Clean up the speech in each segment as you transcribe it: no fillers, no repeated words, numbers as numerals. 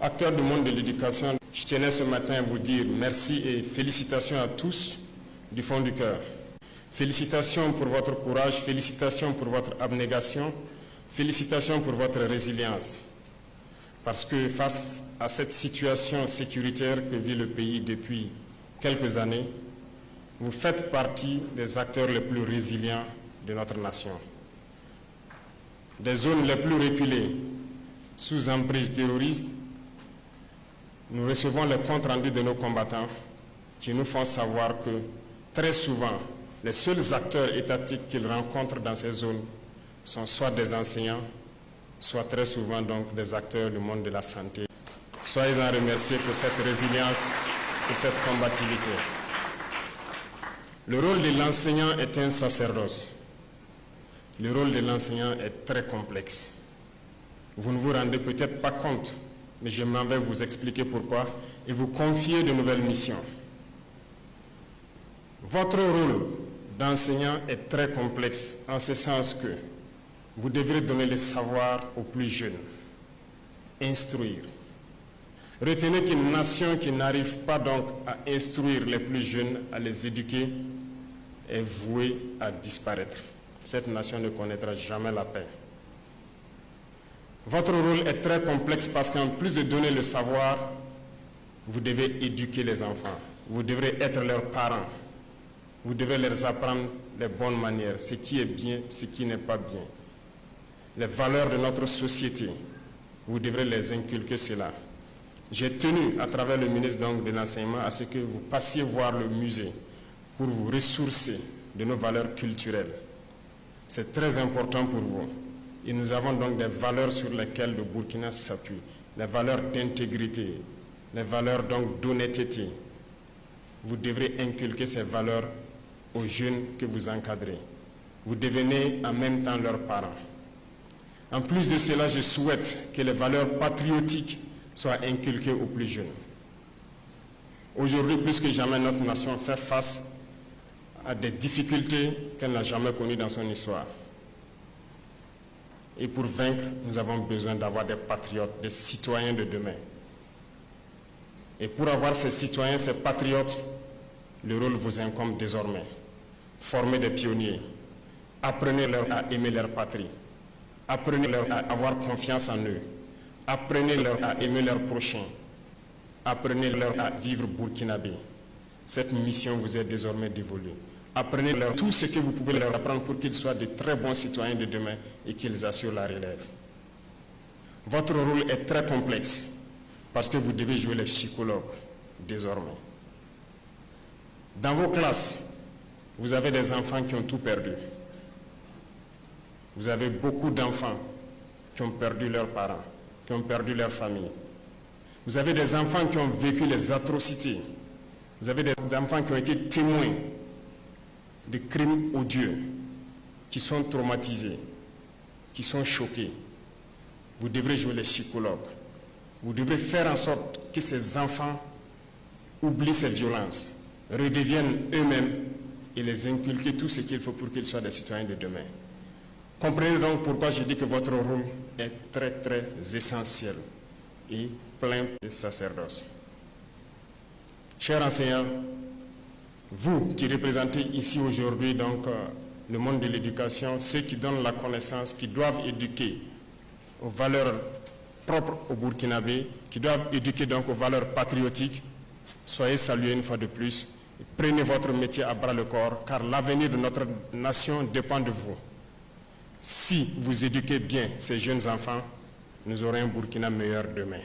Acteurs du monde de l'éducation, je tenais ce matin à vous dire merci et félicitations à tous du fond du cœur. Félicitations pour votre courage, félicitations pour votre abnégation, félicitations pour votre résilience. Parce que face à cette situation sécuritaire que vit le pays depuis quelques années, vous faites partie des acteurs les plus résilients de notre nation. Des zones les plus reculées, sous emprise terroriste, nous recevons les comptes rendus de nos combattants qui nous font savoir que très souvent, les seuls acteurs étatiques qu'ils rencontrent dans ces zones sont soit des enseignants, soit très souvent donc des acteurs du monde de la santé. Soyez-en remerciés pour cette résilience, pour cette combativité. Le rôle de l'enseignant est un sacerdoce. Le rôle de l'enseignant est très complexe. Vous ne vous rendez peut-être pas compte, mais je m'en vais vous expliquer pourquoi et vous confier de nouvelles missions. Votre rôle d'enseignant est très complexe en ce sens que vous devrez donner le savoir aux plus jeunes, instruire. Retenez qu'une nation qui n'arrive pas donc à instruire les plus jeunes, à les éduquer, est vouée à disparaître. Cette nation ne connaîtra jamais la paix. Votre rôle est très complexe parce qu'en plus de donner le savoir, vous devez éduquer les enfants. Vous devrez être leurs parents. Vous devez leur apprendre les bonnes manières, ce qui est bien, ce qui n'est pas bien. Les valeurs de notre société, vous devrez les inculquer cela. J'ai tenu, à travers le ministre de l'Enseignement, à ce que vous passiez voir le musée pour vous ressourcer de nos valeurs culturelles. C'est très important pour vous. Et nous avons donc des valeurs sur lesquelles le Burkina s'appuie, les valeurs d'intégrité, les valeurs donc d'honnêteté. Vous devrez inculquer ces valeurs aux jeunes que vous encadrez. Vous devenez en même temps leurs parents. En plus de cela, je souhaite que les valeurs patriotiques soient inculquées aux plus jeunes. Aujourd'hui, plus que jamais, notre nation fait face à des difficultés qu'elle n'a jamais connues dans son histoire. Et pour vaincre, nous avons besoin d'avoir des patriotes, des citoyens de demain. Et pour avoir ces citoyens, ces patriotes, le rôle vous incombe désormais. Formez des pionniers. Apprenez-leur à aimer leur patrie. Apprenez-leur à avoir confiance en eux. Apprenez-leur à aimer leurs prochains. Apprenez-leur à vivre burkinabé. Cette mission vous est désormais dévolue. Apprenez-leur tout ce que vous pouvez leur apprendre pour qu'ils soient de très bons citoyens de demain et qu'ils assurent la relève. Votre rôle est très complexe parce que vous devez jouer les psychologues désormais. Dans vos classes, vous avez des enfants qui ont tout perdu. Vous avez beaucoup d'enfants qui ont perdu leurs parents, qui ont perdu leur famille. Vous avez des enfants qui ont vécu les atrocités. Vous avez des enfants qui ont été témoins de crimes odieux, qui sont traumatisés, qui sont choqués. Vous devrez jouer les psychologues. Vous devrez faire en sorte que ces enfants oublient ces violences, redeviennent eux-mêmes et les inculquer tout ce qu'il faut pour qu'ils soient des citoyens de demain. Comprenez donc pourquoi je dis que votre rôle est très très essentiel et plein de sacerdoce. Chers enseignants, vous qui représentez ici aujourd'hui donc le monde de l'éducation, ceux qui donnent la connaissance, qui doivent éduquer aux valeurs propres au Burkinabé, qui doivent éduquer donc aux valeurs patriotiques, soyez salués une fois de plus. Prenez votre métier à bras le corps, car l'avenir de notre nation dépend de vous. Si vous éduquez bien ces jeunes enfants, nous aurons un Burkina meilleur demain.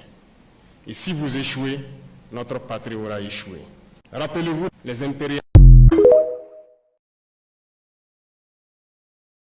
Et si vous échouez, notre patrie aura échoué. Rappelez-vous, les impérialistes